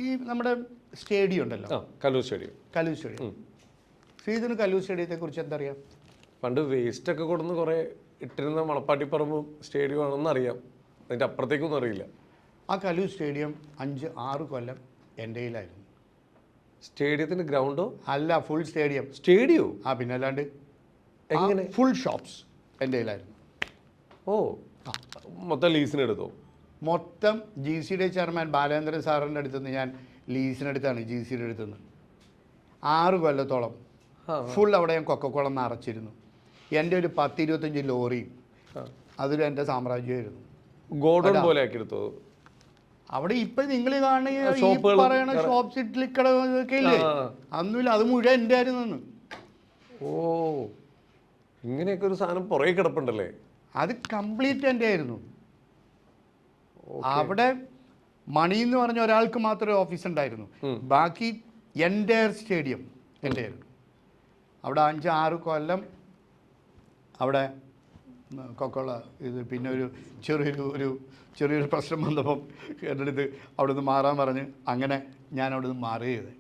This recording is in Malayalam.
ഈ നമ്മുടെ സ്റ്റേഡിയം ഉണ്ടല്ലോ, കലൂർ സ്റ്റേഡിയം. ശ്രീധന് കലൂർ സ്റ്റേഡിയത്തെക്കുറിച്ച് എന്താ അറിയാം? പണ്ട് വേസ്റ്റ് ഒക്കെ കൊടുന്ന് കുറേ ഇട്ടിരുന്ന മണപ്പാട്ടിപ്പറമ്പും സ്റ്റേഡിയം ആണെന്ന് അറിയാം, അതിൻ്റെ അപ്പുറത്തേക്കൊന്നും അറിയില്ല. ആ കലൂർ സ്റ്റേഡിയം 5-6 കൊല്ലം എൻ്റെ കയ്യിലായിരുന്നു. സ്റ്റേഡിയത്തിന് ഗ്രൗണ്ടോ? അല്ല, ഫുൾ സ്റ്റേഡിയം. സ്റ്റേഡിയോ? പിന്നെ അല്ലാണ്ട് എങ്ങനെ? ഫുൾ ഷോപ്സ് എൻ്റെ കയ്യിലായിരുന്നു. ഓ, മൊത്തം ലീസിന് എടുത്തോ? മൊത്തം GCD ചെയർമാൻ ബാലേന്ദ്രൻ സാറിൻ്റെ അടുത്തുനിന്ന് ഞാൻ ലീസിനെടുത്താണ്. GCD അടുത്തുനിന്ന് 6 കൊല്ലത്തോളം ഫുൾ അവിടെ ഞാൻ കൊക്കക്കോളം നിറച്ചിരുന്നു. എൻ്റെ ഒരു 10-25 ലോറിയും അതിൽ എൻ്റെ സാമ്രാജ്യമായിരുന്നു. ഗോഡൗൺ പോലെ ആക്കി എടുത്തോ അവിടെ? ഇപ്പം നിങ്ങൾ കാണുന്ന പറയണ ഷോപ്പ് സിറ്റിലിക്കടൊക്കെ ഇല്ലേ, അന്നുമില്ല, അത് മുഴുവൻ എൻ്റെ ആയിരുന്നു. ഓ, ഇങ്ങനെയൊക്കെ ഒരു സാധനം പുറകെ കിടപ്പുണ്ടല്ലേ? അത് കംപ്ലീറ്റ് എൻ്റെ ആയിരുന്നു. അവിടെ മണി എന്ന് പറഞ്ഞ ഒരാൾക്ക് മാത്രമേ ഓഫീസ് ഉണ്ടായിരുന്നു, ബാക്കി എൻ്റയർ സ്റ്റേഡിയം എൻ്റെ ആയിരുന്നു. അവിടെ 5-6 കൊല്ലം അവിടെ കൊക്കോള ഇത്. പിന്നെ ഒരു ചെറിയൊരു പ്രശ്നം വന്നപ്പം എൻ്റെ അടുത്ത് അവിടെ നിന്ന് മാറാൻ പറഞ്ഞ് അങ്ങനെ ഞാൻ അവിടെ നിന്ന് മാറിയത്.